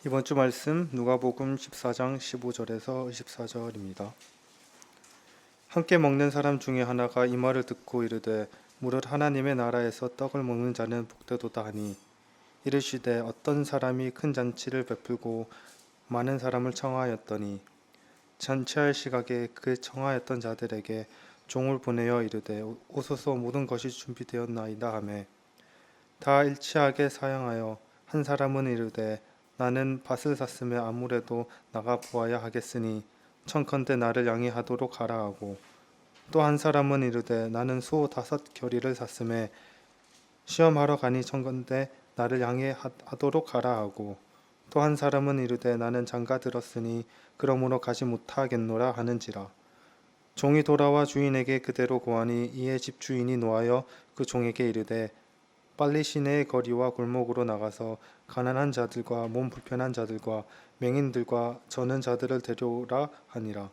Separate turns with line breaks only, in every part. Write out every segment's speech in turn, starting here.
이번 주 말씀 누가복음 14장 15절에서 24절입니다. 함께 먹는 사람 중에 하나가 이 말을 듣고 이르되 무릇 하나님의 나라에서 떡을 먹는 자는 복되도다 하니 이르시되 어떤 사람이 큰 잔치를 베풀고 많은 사람을 청하였더니 잔치할 시각에 그 청하였던 자들에게 종을 보내어 이르되 오소서 모든 것이 준비되었나이다 하매 다 일치하게 사양하여 한 사람은 이르되 나는 밭을 샀으매 아무래도 나가 보아야 하겠으니 청컨대 나를 양해하도록 하라 하고 또 한 사람은 이르되 나는 소 5 겨리를 샀으매 시험하러 가니 청컨대 나를 양해하도록 하라 하고 또 한 사람은 이르되 나는 장가 들었으니 그러므로 가지 못하겠노라 하는지라. 종이 돌아와 주인에게 그대로 고하니 이에 집 주인이 노하여 그 종에게 이르되 빨리 시내의 거리와 골목으로 나가서 가난한 자들과 몸 불편한 자들과 맹인들과 저는 자들을 데려오라 하니라.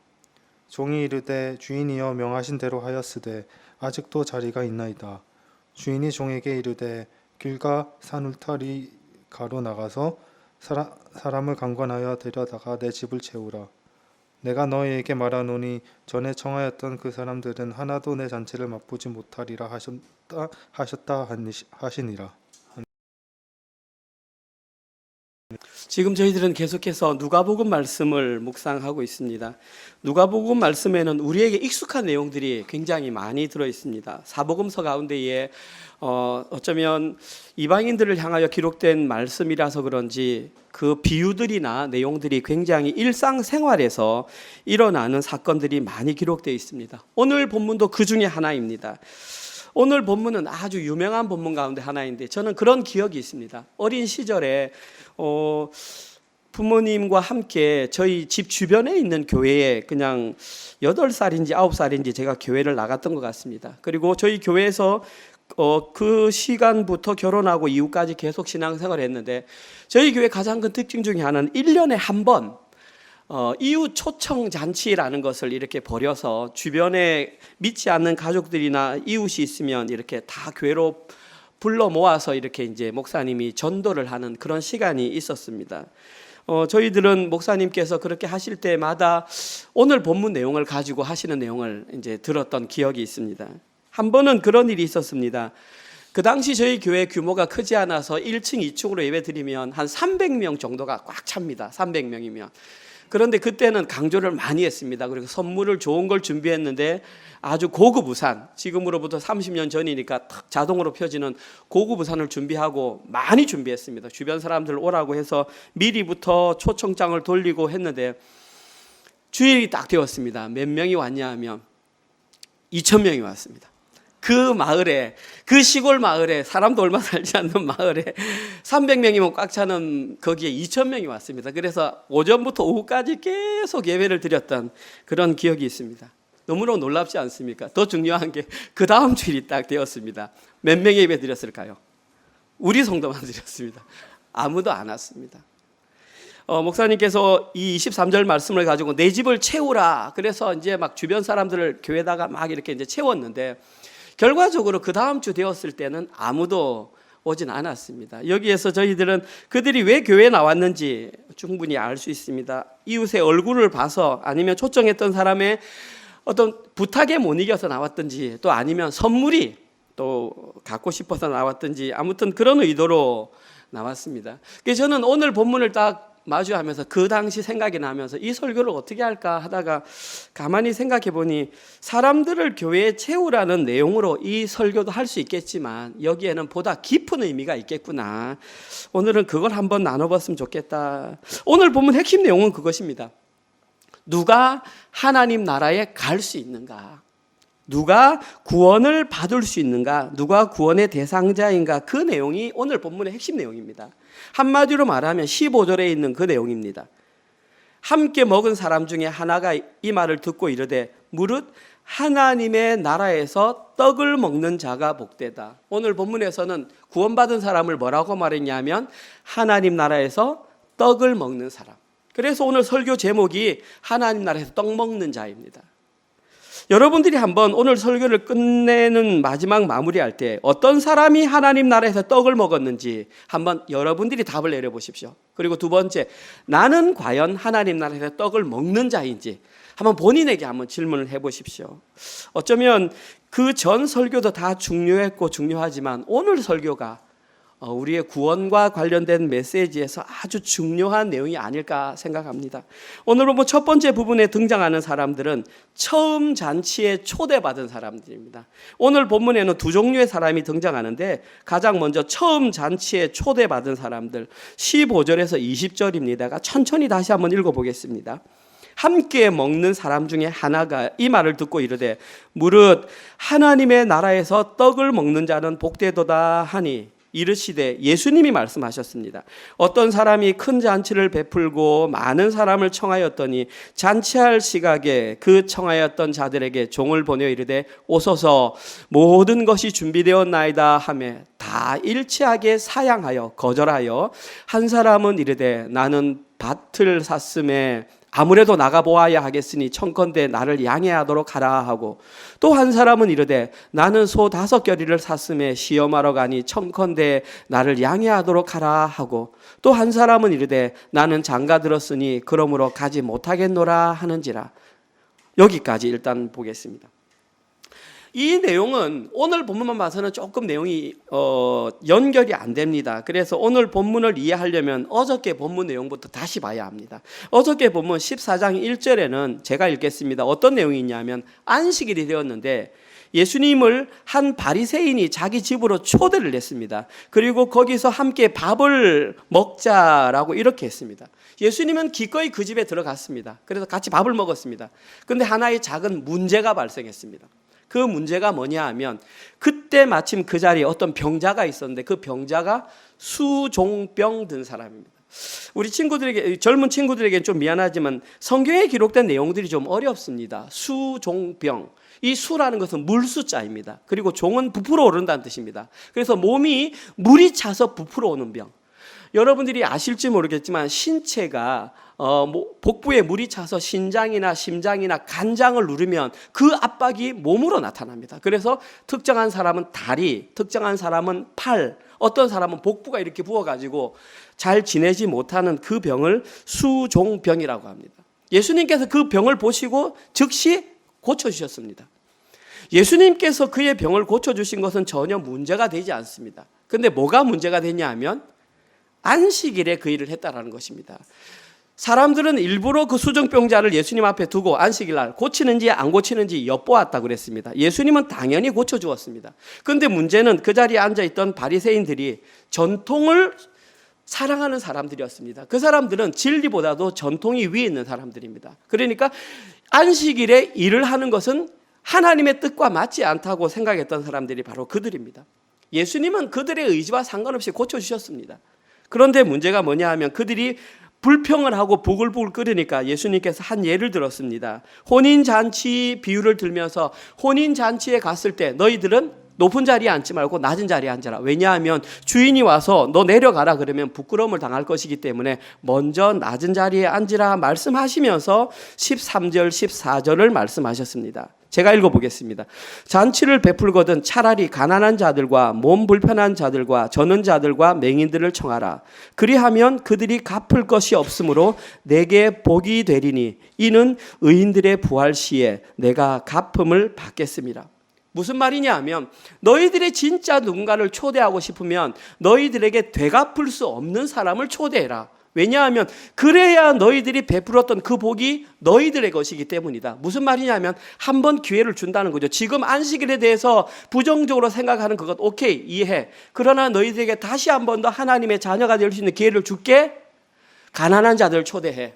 종이 이르되 주인이여 명하신 대로 하였으되 아직도 자리가 있나이다. 주인이 종에게 이르되 길가 산 울타리 가로 나가서 사람을 강권하여 데려다가 내 집을 채우라. 내가 너희에게 말하노니 전에 청하였던 그 사람들은 하나도 내 잔치를 맛보지 못하리라 하셨다 하시니라.
지금 저희들은 계속해서 누가복음 말씀을 묵상하고 있습니다. 누가복음 말씀에는 우리에게 익숙한 내용들이 굉장히 많이 들어 있습니다. 사복음서 가운데에 어쩌면 이방인들을 향하여 기록된 말씀이라서 그런지 그 비유들이나 내용들이 굉장히 일상생활에서 일어나는 사건들이 많이 기록되어 있습니다. 오늘 본문도 그 중에 하나입니다. 오늘 본문은 아주 유명한 본문 가운데 하나인데 저는 그런 기억이 있습니다. 어린 시절에 부모님과 함께 저희 집 주변에 있는 교회에 그냥 8살인지 9살인지 제가 교회를 나갔던 것 같습니다. 그리고 저희 교회에서 그 시간부터 결혼하고 이후까지 계속 신앙생활을 했는데 저희 교회 가장 큰 특징 중에 하나는 1년에 한 번 이웃 초청 잔치라는 것을 이렇게 벌여서 주변에 믿지 않는 가족들이나 이웃이 있으면 이렇게 다 교회로 불러 모아서 이렇게 이제 목사님이 전도를 하는 그런 시간이 있었습니다. 저희들은 목사님께서 그렇게 하실 때마다 오늘 본문 내용을 가지고 하시는 내용을 이제 들었던 기억이 있습니다. 한 번은 그런 일이 있었습니다. 그 당시 저희 교회 규모가 크지 않아서 1층, 2층으로 예배 드리면 한 300명 정도가 꽉 찹니다. 300명이면. 그런데 그때는 강조를 많이 했습니다. 그리고 선물을 좋은 걸 준비했는데 아주 고급 우산, 지금으로부터 30년 전이니까 탁 자동으로 펴지는 고급 우산을 준비하고 많이 준비했습니다. 주변 사람들 오라고 해서 미리부터 초청장을 돌리고 했는데 주일이 딱 되었습니다. 몇 명이 왔냐 하면 2,000명이 왔습니다. 그 마을에, 그 시골 마을에, 사람도 얼마 살지 않는 마을에 300명이면 꽉 차는 거기에 2,000명이 왔습니다. 그래서 오전부터 오후까지 계속 예배를 드렸던 그런 기억이 있습니다. 너무너무 놀랍지 않습니까? 더 중요한 게 그 다음 주일이 딱 되었습니다. 몇 명의 예배 드렸을까요? 우리 성도만 드렸습니다. 아무도 안 왔습니다. 목사님께서 이 23절 말씀을 가지고 내 집을 채우라. 그래서 이제 막 주변 사람들을 교회다가 막 이렇게 이제 채웠는데 결과적으로 그 다음 주 되었을 때는 아무도 오진 않았습니다. 여기에서 저희들은 그들이 왜 교회에 나왔는지 충분히 알 수 있습니다. 이웃의 얼굴을 봐서 아니면 초청했던 사람의 어떤 부탁에 못 이겨서 나왔든지 또 아니면 선물이 또 갖고 싶어서 나왔든지 아무튼 그런 의도로 나왔습니다. 그래서 저는 오늘 본문을 딱 마주하면서 그 당시 생각이 나면서 이 설교를 어떻게 할까 하다가 가만히 생각해 보니 사람들을 교회에 채우라는 내용으로 이 설교도 할 수 있겠지만 여기에는 보다 깊은 의미가 있겠구나. 오늘은 그걸 한번 나눠봤으면 좋겠다. 오늘 보면 핵심 내용은 그것입니다. 누가 하나님 나라에 갈 수 있는가? 누가 구원을 받을 수 있는가? 누가 구원의 대상자인가? 그 내용이 오늘 본문의 핵심 내용입니다. 한마디로 말하면 15절에 있는 그 내용입니다. 함께 먹은 사람 중에 하나가 이 말을 듣고 이르되 무릇 하나님의 나라에서 떡을 먹는 자가 복되다. 오늘 본문에서는 구원받은 사람을 뭐라고 말했냐면 하나님 나라에서 떡을 먹는 사람. 그래서 오늘 설교 제목이 하나님 나라에서 떡 먹는 자입니다. 여러분들이 한번 오늘 설교를 끝내는 마지막 마무리할 때 어떤 사람이 하나님 나라에서 떡을 먹었는지 한번 여러분들이 답을 내려보십시오. 그리고 두 번째, 나는 과연 하나님 나라에서 떡을 먹는 자인지 한번 본인에게 한번 질문을 해보십시오. 어쩌면 그 전 설교도 다 중요했고 중요하지만 오늘 설교가 우리의 구원과 관련된 메시지에서 아주 중요한 내용이 아닐까 생각합니다. 오늘 뭐 첫 번째 부분에 등장하는 사람들은 처음 잔치에 초대받은 사람들입니다. 오늘 본문에는 두 종류의 사람이 등장하는데 가장 먼저 처음 잔치에 초대받은 사람들 15절에서 20절입니다. 천천히 다시 한번 읽어보겠습니다. 함께 먹는 사람 중에 하나가 이 말을 듣고 이르되 무릇 하나님의 나라에서 떡을 먹는 자는 복되도다 하니 이르시되, 예수님이 말씀하셨습니다. 어떤 사람이 큰 잔치를 베풀고 많은 사람을 청하였더니 잔치할 시각에 그 청하였던 자들에게 종을 보내어 이르되 오소서 모든 것이 준비되었나이다 하매 다 일치하게 사양하여 거절하여 한 사람은 이르되 나는 밭을 샀음에 아무래도 나가보아야 하겠으니 청컨대 나를 양해하도록 하라 하고, 또 한 사람은 이르되 나는 소 5겨리를 샀음에 시험하러 가니 청컨대 나를 양해하도록 하라 하고, 또 한 사람은 이르되 나는 장가 들었으니 그러므로 가지 못하겠노라 하는지라. 여기까지 일단 보겠습니다. 이 내용은 오늘 본문만 봐서는 조금 내용이 연결이 안 됩니다. 그래서 오늘 본문을 이해하려면 어저께 본문 내용부터 다시 봐야 합니다. 어저께 본문 14장 1절에는 제가 읽겠습니다. 어떤 내용이 있냐면 안식일이 되었는데 예수님을 한 바리새인이 자기 집으로 초대를 했습니다. 그리고 거기서 함께 밥을 먹자라고 이렇게 했습니다. 예수님은 기꺼이 그 집에 들어갔습니다. 그래서 같이 밥을 먹었습니다. 그런데 하나의 작은 문제가 발생했습니다. 그 문제가 뭐냐 하면 그때 마침 그 자리에 어떤 병자가 있었는데 그 병자가 수종병 든 사람입니다. 우리 친구들에게, 젊은 친구들에게는 좀 미안하지만 성경에 기록된 내용들이 좀 어렵습니다. 수종병, 이 수라는 것은 물수자입니다. 그리고 종은 부풀어 오른다는 뜻입니다. 그래서 몸이 물이 차서 부풀어 오는 병. 여러분들이 아실지 모르겠지만 신체가 복부에 물이 차서 신장이나 심장이나 간장을 누르면 그 압박이 몸으로 나타납니다. 그래서 특정한 사람은 다리, 특정한 사람은 팔, 어떤 사람은 복부가 이렇게 부어가지고 잘 지내지 못하는 그 병을 수종병이라고 합니다. 예수님께서 그 병을 보시고 즉시 고쳐주셨습니다. 예수님께서 그의 병을 고쳐주신 것은 전혀 문제가 되지 않습니다. 그런데 뭐가 문제가 되냐 하면 안식일에 그 일을 했다라는 것입니다. 사람들은 일부러 그 수종병자를 예수님 앞에 두고 안식일날 고치는지 안 고치는지 엿보았다고 그랬습니다. 예수님은 당연히 고쳐주었습니다. 그런데 문제는 그 자리에 앉아있던 바리새인들이 전통을 사랑하는 사람들이었습니다. 그 사람들은 진리보다도 전통이 위에 있는 사람들입니다. 그러니까 안식일에 일을 하는 것은 하나님의 뜻과 맞지 않다고 생각했던 사람들이 바로 그들입니다. 예수님은 그들의 의지와 상관없이 고쳐주셨습니다. 그런데 문제가 뭐냐 하면 그들이 불평을 하고 부글부글 끓으니까 예수님께서 한 예를 들었습니다. 혼인잔치 비유를 들면서 혼인잔치에 갔을 때 너희들은 높은 자리에 앉지 말고 낮은 자리에 앉아라. 왜냐하면 주인이 와서 너 내려가라 그러면 부끄러움을 당할 것이기 때문에 먼저 낮은 자리에 앉으라 말씀하시면서 13절 14절을 말씀하셨습니다. 제가 읽어보겠습니다. 잔치를 베풀거든 차라리 가난한 자들과 몸 불편한 자들과 저는 자들과 맹인들을 청하라. 그리하면 그들이 갚을 것이 없으므로 내게 복이 되리니 이는 의인들의 부활 시에 내가 갚음을 받겠습니다. 무슨 말이냐 하면 너희들의 진짜 누군가를 초대하고 싶으면 너희들에게 되갚을 수 없는 사람을 초대해라. 왜냐하면 그래야 너희들이 베풀었던 그 복이 너희들의 것이기 때문이다. 무슨 말이냐면 한 번 기회를 준다는 거죠. 지금 안식일에 대해서 부정적으로 생각하는 그것 오케이 이해해. 그러나 너희들에게 다시 한 번 더 하나님의 자녀가 될 수 있는 기회를 줄게. 가난한 자들을 초대해.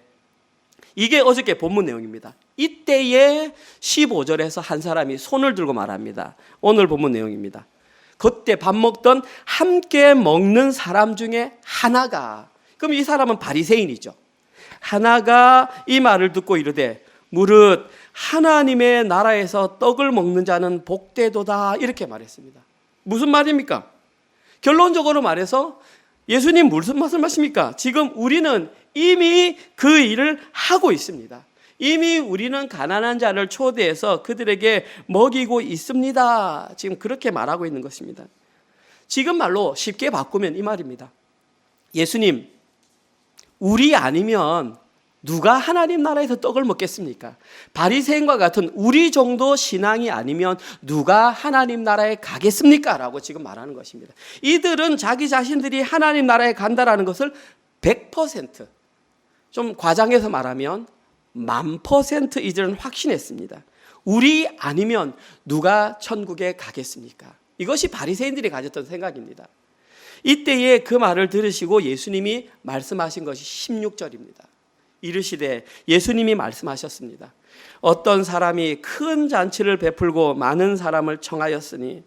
이게 어저께 본문 내용입니다. 이때에 15절에서 한 사람이 손을 들고 말합니다. 오늘 본문 내용입니다. 그때 밥 먹던 함께 먹는 사람 중에 하나가, 그럼 이 사람은 바리새인이죠. 하나가 이 말을 듣고 이르되 무릇 하나님의 나라에서 떡을 먹는 자는 복되도다 이렇게 말했습니다. 무슨 말입니까? 결론적으로 말해서 예수님 무슨 말씀하십니까? 지금 우리는 이미 그 일을 하고 있습니다. 이미 우리는 가난한 자를 초대해서 그들에게 먹이고 있습니다. 지금 그렇게 말하고 있는 것입니다. 지금 말로 쉽게 바꾸면 이 말입니다. 예수님, 우리 아니면 누가 하나님 나라에서 떡을 먹겠습니까? 바리새인과 같은 우리 정도 신앙이 아니면 누가 하나님 나라에 가겠습니까? 라고 지금 말하는 것입니다. 이들은 자기 자신들이 하나님 나라에 간다라는 것을 100%, 좀 과장해서 말하면 1000% 이들은 확신했습니다. 우리 아니면 누가 천국에 가겠습니까? 이것이 바리새인들이 가졌던 생각입니다. 이때에 그 말을 들으시고 예수님이 말씀하신 것이 16절입니다. 이르시되 예수님이 말씀하셨습니다. 어떤 사람이 큰 잔치를 베풀고 많은 사람을 청하였으니,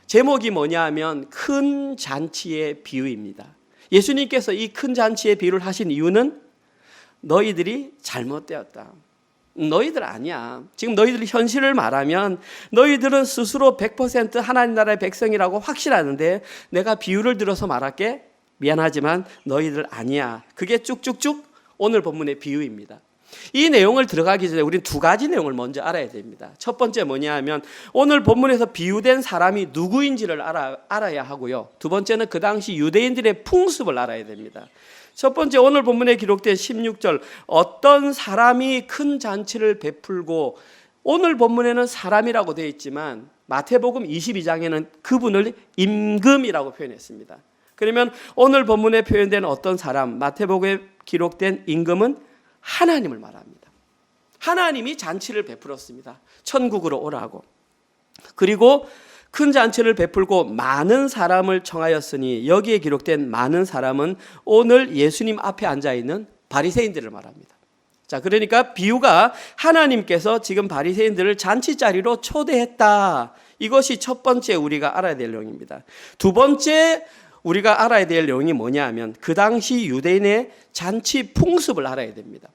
제목이 뭐냐 하면 큰 잔치의 비유입니다. 예수님께서 이 큰 잔치의 비유를 하신 이유는 너희들이 잘못되었다. 너희들 아니야. 지금 너희들 현실을 말하면 너희들은 스스로 100% 하나님 나라의 백성이라고 확신하는데 내가 비유를 들어서 말할게. 미안하지만 너희들 아니야. 그게 쭉쭉쭉 오늘 본문의 비유입니다. 이 내용을 들어가기 전에 우리는 두 가지 내용을 먼저 알아야 됩니다. 첫 번째 뭐냐 하면 오늘 본문에서 비유된 사람이 누구인지를 알아야 하고요. 두 번째는 그 당시 유대인들의 풍습을 알아야 됩니다. 첫 번째, 오늘 본문에 기록된 16절, 어떤 사람이 큰 잔치를 베풀고, 오늘 본문에는 사람이라고 되어 있지만 마태복음 22장에는 그분을 임금이라고 표현했습니다. 그러면 오늘 본문에 표현된 어떤 사람, 마태복음에 기록된 임금은 하나님을 말합니다. 하나님이 잔치를 베풀었습니다. 천국으로 오라고. 그리고 큰 잔치를 베풀고 많은 사람을 청하였으니, 여기에 기록된 많은 사람은 오늘 예수님 앞에 앉아있는 바리새인들을 말합니다. 자, 그러니까 비유가 하나님께서 지금 바리새인들을 잔치자리로 초대했다. 이것이 첫 번째 우리가 알아야 될 내용입니다. 두 번째 우리가 알아야 될 내용이 뭐냐 하면 그 당시 유대인의 잔치 풍습을 알아야 됩니다.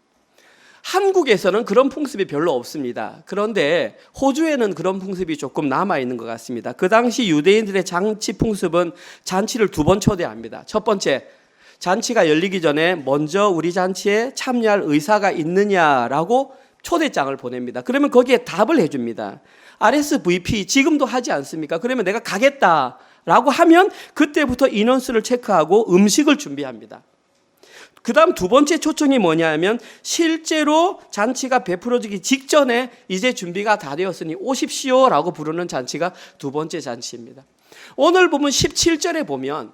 한국에서는 그런 풍습이 별로 없습니다. 그런데 호주에는 그런 풍습이 조금 남아있는 것 같습니다. 그 당시 유대인들의 잔치 풍습은 잔치를 두 번 초대합니다. 첫 번째, 잔치가 열리기 전에 먼저 우리 잔치에 참여할 의사가 있느냐라고 초대장을 보냅니다. 그러면 거기에 답을 해줍니다. RSVP 지금도 하지 않습니까? 그러면 내가 가겠다라고 하면 그때부터 인원수를 체크하고 음식을 준비합니다. 그 다음 두 번째 초청이 뭐냐 하면 실제로 잔치가 베풀어지기 직전에 이제 준비가 다 되었으니 오십시오 라고 부르는 잔치가 두 번째 잔치입니다. 오늘 보면 17절에 보면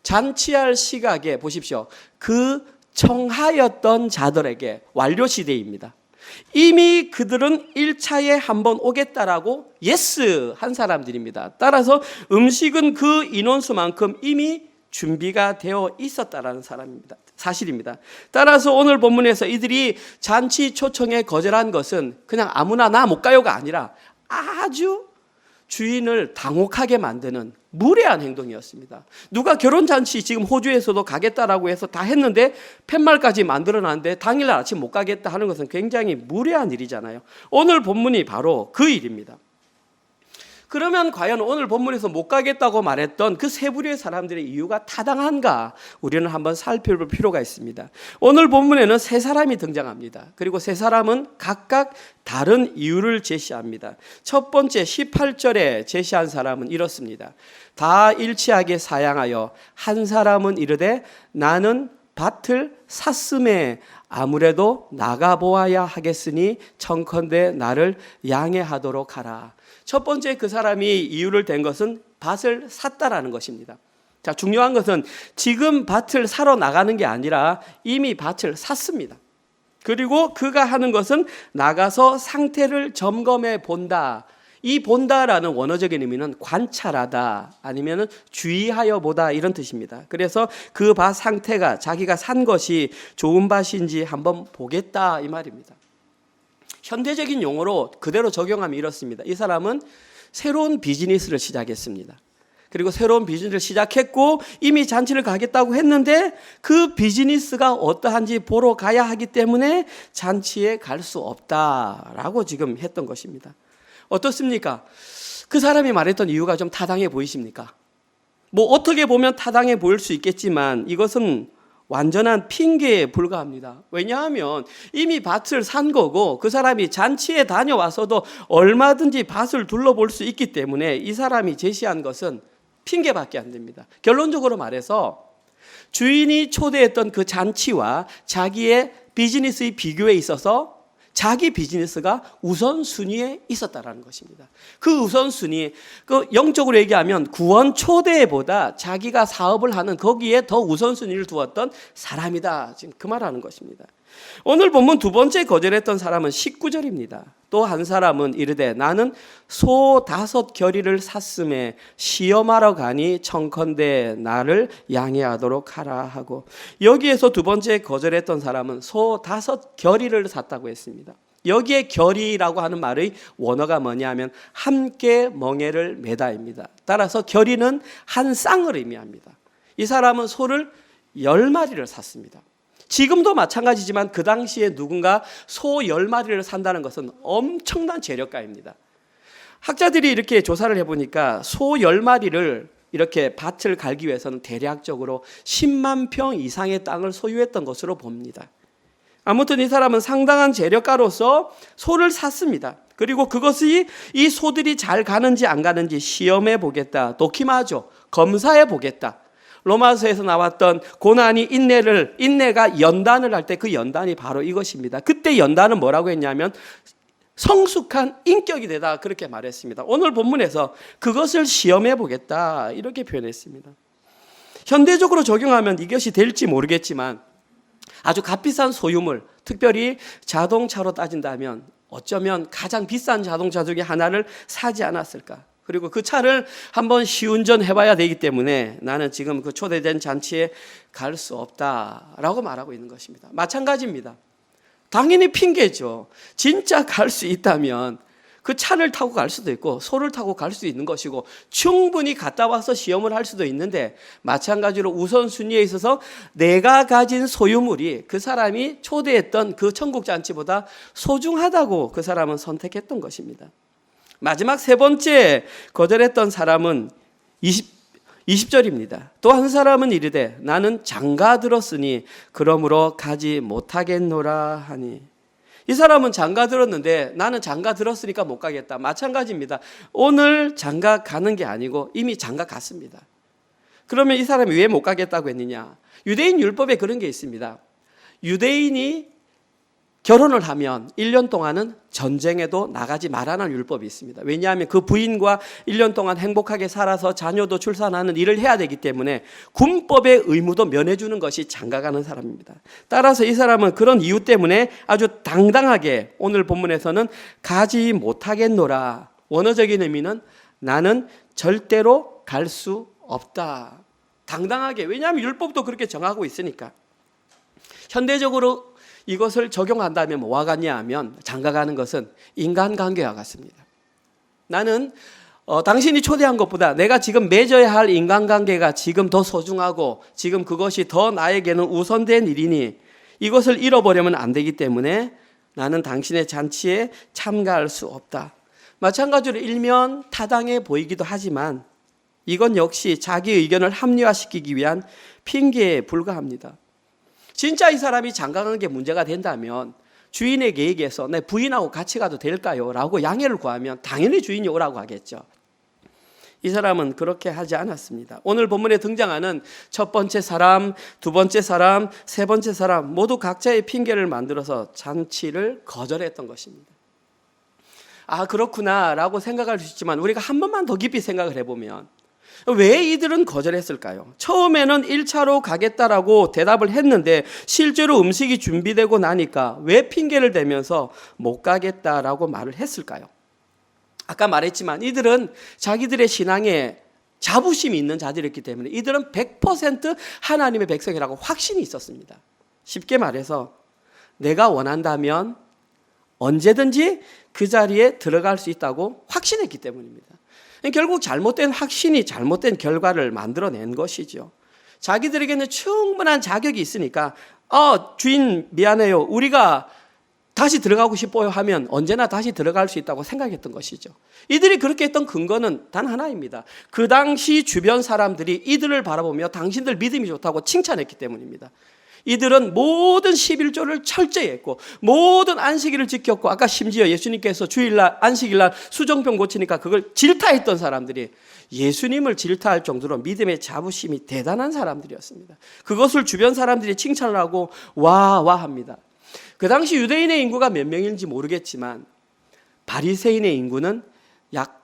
잔치할 시각에 보십시오. 그 청하였던 자들에게 완료 시대입니다. 이미 그들은 1차에 한번 오겠다라고 예스 한 사람들입니다. 따라서 음식은 그 인원수만큼 이미 준비가 되어 있었다라는 사실입니다. 따라서 오늘 본문에서 이들이 잔치 초청에 거절한 것은 그냥 아무나 나 못 가요가 아니라 아주 주인을 당혹하게 만드는 무례한 행동이었습니다. 누가 결혼잔치 지금 호주에서도 가겠다라고 해서 다 했는데 팻말까지 만들어놨는데 당일날 아침 못 가겠다 하는 것은 굉장히 무례한 일이잖아요. 오늘 본문이 바로 그 일입니다. 그러면 과연 오늘 본문에서 못 가겠다고 말했던 그 세 부류의 사람들의 이유가 타당한가? 우리는 한번 살펴볼 필요가 있습니다. 오늘 본문에는 세 사람이 등장합니다. 그리고 세 사람은 각각 다른 이유를 제시합니다. 첫 번째 18절에 제시한 사람은 이렇습니다. 다 일치하게 사양하여 한 사람은 이르되 나는 밭을 샀음에 아무래도 나가보아야 하겠으니 청컨대 나를 양해하도록 하라. 첫 번째 그 사람이 이유를 댄 것은 밭을 샀다라는 것입니다. 자, 중요한 것은 지금 밭을 사러 나가는 게 아니라 이미 밭을 샀습니다. 그리고 그가 하는 것은 나가서 상태를 점검해 본다. 이 본다라는 원어적인 의미는 관찰하다 아니면 주의하여 보다 이런 뜻입니다. 그래서 그 밭 상태가 자기가 산 것이 좋은 밭인지 한번 보겠다 이 말입니다. 현대적인 용어로 그대로 적용하면 이렇습니다. 이 사람은 새로운 비즈니스를 시작했습니다. 그리고 새로운 비즈니스를 시작했고 이미 잔치를 가겠다고 했는데 그 비즈니스가 어떠한지 보러 가야 하기 때문에 잔치에 갈 수 없다라고 지금 했던 것입니다. 어떻습니까? 그 사람이 말했던 이유가 좀 타당해 보이십니까? 뭐 어떻게 보면 타당해 보일 수 있겠지만 이것은 완전한 핑계에 불과합니다. 왜냐하면 이미 밭을 산 거고 그 사람이 잔치에 다녀와서도 얼마든지 밭을 둘러볼 수 있기 때문에 이 사람이 제시한 것은 핑계밖에 안 됩니다. 결론적으로 말해서 주인이 초대했던 그 잔치와 자기의 비즈니스의 비교에 있어서 자기 비즈니스가 우선순위에 있었다라는 것입니다. 그 우선순위, 그 영적으로 얘기하면 구원 초대보다 자기가 사업을 하는 거기에 더 우선순위를 두었던 사람이다. 지금 그 말하는 것입니다. 오늘 본문 두 번째 거절했던 사람은 19절입니다. 또 한 사람은 이르되 나는 소 5 겨리를 샀음에 시험하러 가니 청컨대 나를 양해하도록 하라 하고, 여기에서 두 번째 거절했던 사람은 소 5 겨리를 샀다고 했습니다. 여기에 결이라고 하는 말의 원어가 뭐냐면 함께 멍에를 매다입니다. 따라서 결이는 한 쌍을 의미합니다. 이 사람은 소를 10마리를 샀습니다. 지금도 마찬가지지만 그 당시에 누군가 소 10마리를 산다는 것은 엄청난 재력가입니다. 학자들이 이렇게 조사를 해보니까 소 10마리를 이렇게 밭을 갈기 위해서는 대략적으로 10만 평 이상의 땅을 소유했던 것으로 봅니다. 아무튼 이 사람은 상당한 재력가로서 소를 샀습니다. 그리고 그것이 이 소들이 잘 가는지 안 가는지 시험해 보겠다. 도키마죠. 검사해 보겠다. 로마서에서 나왔던 고난이 인내가 연단을 할 때 그 연단이 바로 이것입니다. 그때 연단은 뭐라고 했냐면 성숙한 인격이 되다, 그렇게 말했습니다. 오늘 본문에서 그것을 시험해 보겠다, 이렇게 표현했습니다. 현대적으로 적용하면 이것이 될지 모르겠지만 아주 값비싼 소유물, 특별히 자동차로 따진다면 어쩌면 가장 비싼 자동차 중에 하나를 사지 않았을까. 그리고 그 차를 한번 시운전 해봐야 되기 때문에 나는 지금 그 초대된 잔치에 갈 수 없다라고 말하고 있는 것입니다. 마찬가지입니다. 당연히 핑계죠. 진짜 갈 수 있다면 그 차를 타고 갈 수도 있고 소를 타고 갈 수 있는 것이고 충분히 갔다 와서 시험을 할 수도 있는데, 마찬가지로 우선순위에 있어서 내가 가진 소유물이 그 사람이 초대했던 그 천국잔치보다 소중하다고 그 사람은 선택했던 것입니다. 마지막 세 번째 거절했던 사람은 20절입니다. 또 한 사람은 이르되 나는 장가 들었으니 그러므로 가지 못하겠노라 하니. 이 사람은 장가 들었는데 나는 장가 들었으니까 못 가겠다. 마찬가지입니다. 오늘 장가 가는 게 아니고 이미 장가 갔습니다. 그러면 이 사람이 왜 못 가겠다고 했느냐? 유대인 율법에 그런 게 있습니다. 유대인이 결혼을 하면 1년 동안은 전쟁에도 나가지 말라는 율법이 있습니다. 왜냐하면 그 부인과 1년 동안 행복하게 살아서 자녀도 출산하는 일을 해야 되기 때문에 군법의 의무도 면해주는 것이 장가가는 사람입니다. 따라서 이 사람은 그런 이유 때문에 아주 당당하게 오늘 본문에서는 가지 못하겠노라. 원어적인 의미는 나는 절대로 갈 수 없다. 당당하게. 왜냐하면 율법도 그렇게 정하고 있으니까. 현대적으로 이것을 적용한다면 뭐와 같냐 하면 장가가는 것은 인간관계와 같습니다. 나는 당신이 초대한 것보다 내가 지금 맺어야 할 인간관계가 지금 더 소중하고 지금 그것이 더 나에게는 우선된 일이니 이것을 잃어버리면 안 되기 때문에 나는 당신의 잔치에 참가할 수 없다. 마찬가지로 일면 타당해 보이기도 하지만 이건 역시 자기 의견을 합리화시키기 위한 핑계에 불과합니다. 진짜 이 사람이 장가가는 게 문제가 된다면 주인에게 얘기해서 내 부인하고 같이 가도 될까요? 라고 양해를 구하면 당연히 주인이 오라고 하겠죠. 이 사람은 그렇게 하지 않았습니다. 오늘 본문에 등장하는 첫 번째 사람, 두 번째 사람, 세 번째 사람 모두 각자의 핑계를 만들어서 잔치를 거절했던 것입니다. 아, 그렇구나 라고 생각할 수 있지만 우리가 한 번만 더 깊이 생각을 해보면 왜 이들은 거절했을까요? 처음에는 1차로 가겠다라고 대답을 했는데 실제로 음식이 준비되고 나니까 왜 핑계를 대면서 못 가겠다라고 말을 했을까요? 아까 말했지만 이들은 자기들의 신앙에 자부심이 있는 자들이었기 때문에 이들은 100% 하나님의 백성이라고 확신이 있었습니다. 쉽게 말해서 내가 원한다면 언제든지 그 자리에 들어갈 수 있다고 확신했기 때문입니다. 결국 잘못된 확신이 잘못된 결과를 만들어낸 것이죠. 자기들에게는 충분한 자격이 있으니까 주인 미안해요. 우리가 다시 들어가고 싶어요 하면 언제나 다시 들어갈 수 있다고 생각했던 것이죠. 이들이 그렇게 했던 근거는 단 하나입니다. 그 당시 주변 사람들이 이들을 바라보며 당신들 믿음이 좋다고 칭찬했기 때문입니다. 이들은 모든 11조를 철저히 했고 모든 안식일을 지켰고, 아까 심지어 예수님께서 주일날 안식일날 수정병 고치니까 그걸 질타했던 사람들이 예수님을 질타할 정도로 믿음의 자부심이 대단한 사람들이었습니다. 그것을 주변 사람들이 칭찬을 하고 와 합니다. 그 당시 유대인의 인구가 몇 명인지 모르겠지만 바리새인의 인구는 약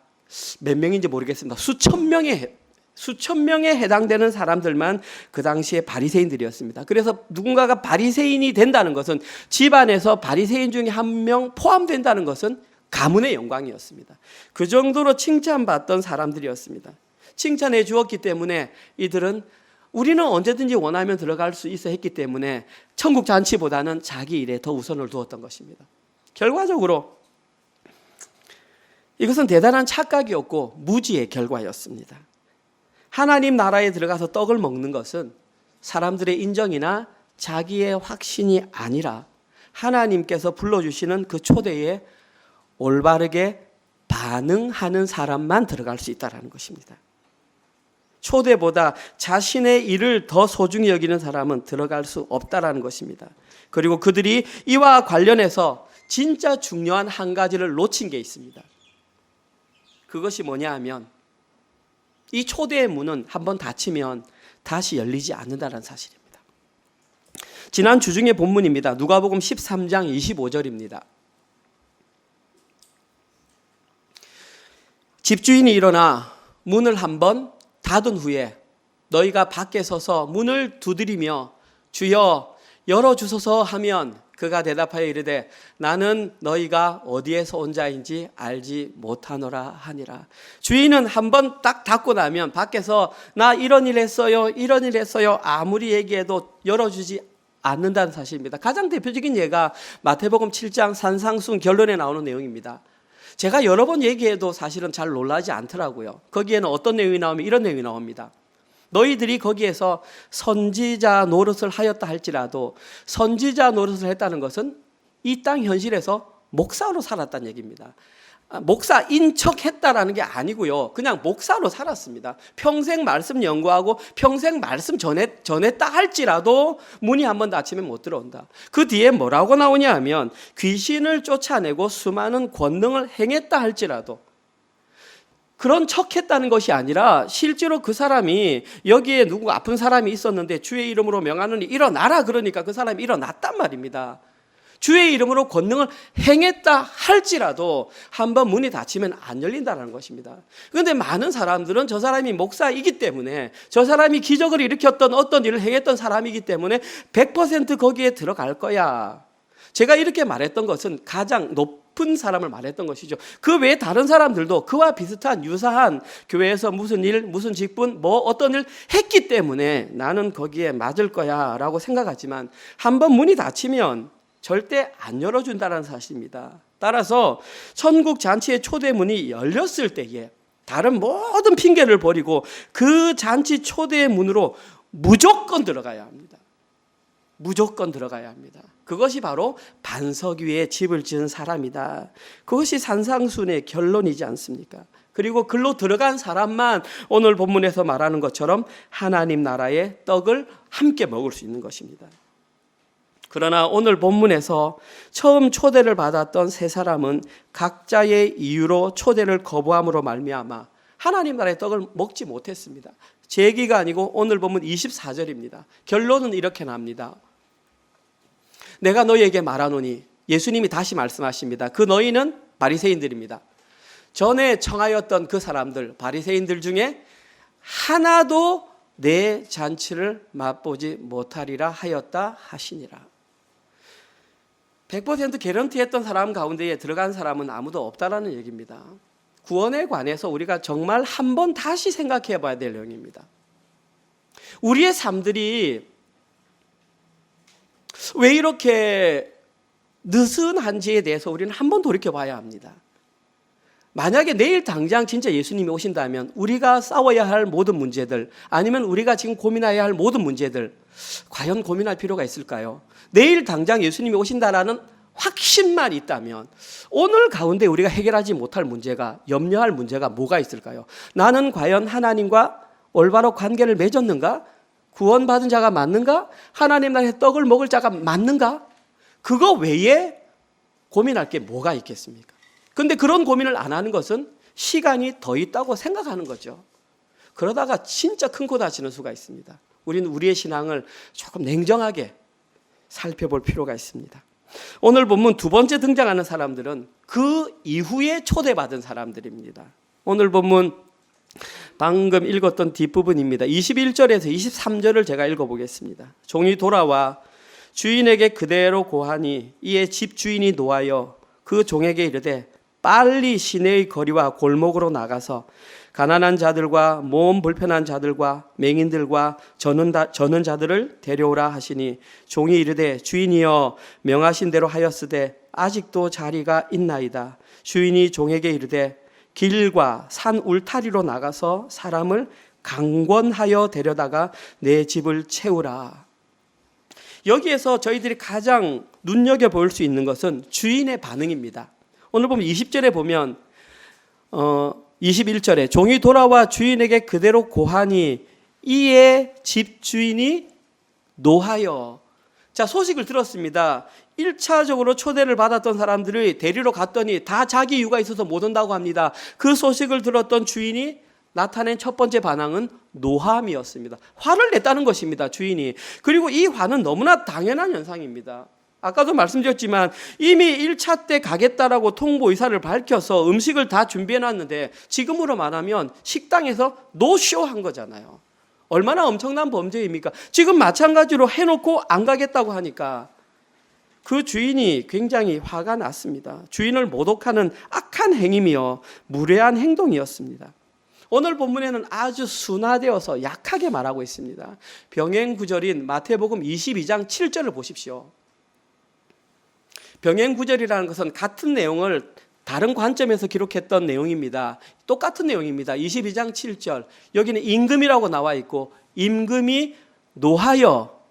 몇 명인지 모르겠습니다. 수천 명에 해당되는 사람들만 그 당시에 바리새인들이었습니다. 그래서 누군가가 바리새인이 된다는 것은, 집안에서 바리새인 중에 한 명 포함된다는 것은 가문의 영광이었습니다. 그 정도로 칭찬받던 사람들이었습니다. 칭찬해 주었기 때문에 이들은 우리는 언제든지 원하면 들어갈 수 있어 했기 때문에 천국 잔치보다는 자기 일에 더 우선을 두었던 것입니다. 결과적으로 이것은 대단한 착각이었고 무지의 결과였습니다. 하나님 나라에 들어가서 떡을 먹는 것은 사람들의 인정이나 자기의 확신이 아니라 하나님께서 불러주시는 그 초대에 올바르게 반응하는 사람만 들어갈 수 있다는 것입니다. 초대보다 자신의 일을 더 소중히 여기는 사람은 들어갈 수 없다는 것입니다. 그리고 그들이 이와 관련해서 진짜 중요한 한 가지를 놓친 게 있습니다. 그것이 뭐냐 하면 이 초대의 문은 한번 닫히면 다시 열리지 않는다는 사실입니다. 지난 주중의 본문입니다. 누가복음 13장 25절입니다. 집주인이 일어나 문을 한번 닫은 후에 너희가 밖에 서서 문을 두드리며 주여 열어주소서 하면 그가 대답하여 이르되 나는 너희가 어디에서 온 자인지 알지 못하노라 하니라. 주인은 한번 딱 닫고 나면 밖에서 나 이런 일 했어요 아무리 얘기해도 열어주지 않는다는 사실입니다. 가장 대표적인 예가 마태복음 7장 산상순 결론에 나오는 내용입니다. 제가 여러 번 얘기해도 사실은 잘 놀라지 않더라고요. 거기에는 어떤 내용이 나오면 이런 내용이 나옵니다. 너희들이 거기에서 선지자 노릇을 하였다 할지라도, 선지자 노릇을 했다는 것은 이 땅 현실에서 목사로 살았다는 얘기입니다. 목사인 척 했다라는 게 아니고요. 그냥 목사로 살았습니다. 평생 말씀 연구하고 평생 말씀 전했다 할지라도 문이 한번 닫히면 못 들어온다. 그 뒤에 뭐라고 나오냐 하면 귀신을 쫓아내고 수많은 권능을 행했다 할지라도, 그런 척 했다는 것이 아니라 실제로 그 사람이 여기에 누구 아픈 사람이 있었는데 주의 이름으로 명하노니 일어나라 그러니까 그 사람이 일어났단 말입니다. 주의 이름으로 권능을 행했다 할지라도 한번 문이 닫히면 안 열린다는 것입니다. 그런데 많은 사람들은 저 사람이 목사이기 때문에, 저 사람이 기적을 일으켰던 어떤 일을 행했던 사람이기 때문에 100% 거기에 들어갈 거야. 제가 이렇게 말했던 것은 가장 높은 사람을 말했던 것이죠. 그 외에 다른 사람들도 그와 비슷한 유사한 교회에서 무슨 일, 무슨 직분, 뭐 어떤 일 했기 때문에 나는 거기에 맞을 거야 라고 생각하지만 한번 문이 닫히면 절대 안 열어준다는 사실입니다. 따라서 천국 잔치의 초대문이 열렸을 때에 다른 모든 핑계를 버리고 그 잔치 초대의 문으로 무조건 들어가야 합니다. 무조건 들어가야 합니다. 그것이 바로 반석 위에 집을 지은 사람이다. 그것이 산상순의 결론이지 않습니까? 그리고 글로 들어간 사람만 오늘 본문에서 말하는 것처럼 하나님 나라의 떡을 함께 먹을 수 있는 것입니다. 그러나 오늘 본문에서 처음 초대를 받았던 세 사람은 각자의 이유로 초대를 거부함으로 말미암아 하나님 나라의 떡을 먹지 못했습니다. 제 얘기가 아니고 오늘 본문 24절입니다. 결론은 이렇게 납니다. 내가 너희에게 말하노니, 예수님이 다시 말씀하십니다. 그 너희는 바리새인들입니다. 전에 청하였던 그 사람들, 바리새인들 중에 하나도 내 잔치를 맛보지 못하리라 하였다 하시니라. 100% 개런티했던 사람 가운데에 들어간 사람은 아무도 없다라는 얘기입니다. 구원에 관해서 우리가 정말 한번 다시 생각해 봐야 될 내용입니다. 우리의 삶들이 왜 이렇게 느슨한지에 대해서 우리는 한번 돌이켜 봐야 합니다. 만약에 내일 당장 진짜 예수님이 오신다면 우리가 싸워야 할 모든 문제들, 아니면 우리가 지금 고민해야 할 모든 문제들 과연 고민할 필요가 있을까요? 내일 당장 예수님이 오신다라는 확신만 있다면 오늘 가운데 우리가 해결하지 못할 문제가, 염려할 문제가 뭐가 있을까요? 나는 과연 하나님과 올바로 관계를 맺었는가? 구원받은 자가 맞는가? 하나님 나라의 떡을 먹을 자가 맞는가? 그거 외에 고민할 게 뭐가 있겠습니까? 근데 그런 고민을 안 하는 것은 시간이 더 있다고 생각하는 거죠. 그러다가 진짜 큰 코 다치는 수가 있습니다. 우리는 우리의 신앙을 조금 냉정하게 살펴볼 필요가 있습니다. 오늘 본문 두 번째 등장하는 사람들은 그 이후에 초대받은 사람들입니다. 오늘 본문 방금 읽었던 뒷부분입니다. 21절에서 23절을 제가 읽어보겠습니다. 종이 돌아와 주인에게 그대로 고하니 이에 집주인이 노하여 그 종에게 이르되 빨리 시내의 거리와 골목으로 나가서 가난한 자들과 몸 불편한 자들과 맹인들과 저는 자들을 데려오라 하시니 종이 이르되 주인이여 명하신 대로 하였으되 아직도 자리가 있나이다. 주인이 종에게 이르되 길과 산 울타리로 나가서 사람을 강권하여 데려다가 내 집을 채우라. 여기에서 저희들이 가장 눈여겨볼 수 있는 것은 주인의 반응입니다. 오늘 보면 20절에 보면 21절에 종이 돌아와 주인에게 그대로 고하니 이에 집주인이 노하여. 자, 소식을 들었습니다. 1차적으로 초대를 받았던 사람들을 데리러 갔더니 다 자기 이유가 있어서 못 온다고 합니다. 그 소식을 들었던 주인이 나타낸 첫 번째 반항은 노함이었습니다. 화를 냈다는 것입니다, 주인이. 그리고 이 화는 너무나 당연한 현상입니다. 아까도 말씀드렸지만 이미 1차 때 가겠다라고 통보 의사를 밝혀서 음식을 다 준비해놨는데 지금으로 말하면 식당에서 노쇼한 거잖아요. 얼마나 엄청난 범죄입니까? 지금 마찬가지로 해놓고 안 가겠다고 하니까 그 주인이 굉장히 화가 났습니다. 주인을 모독하는 악한 행위며 무례한 행동이었습니다. 오늘 본문에는 아주 순화되어서 약하게 말하고 있습니다. 병행 구절인 마태복음 22장 7절을 보십시오. 병행 구절이라는 것은 같은 내용을 다른 관점에서 기록했던 내용입니다. 똑같은 내용입니다. 22장 7절. 여기는 임금이라고 나와 있고 임금이 노하여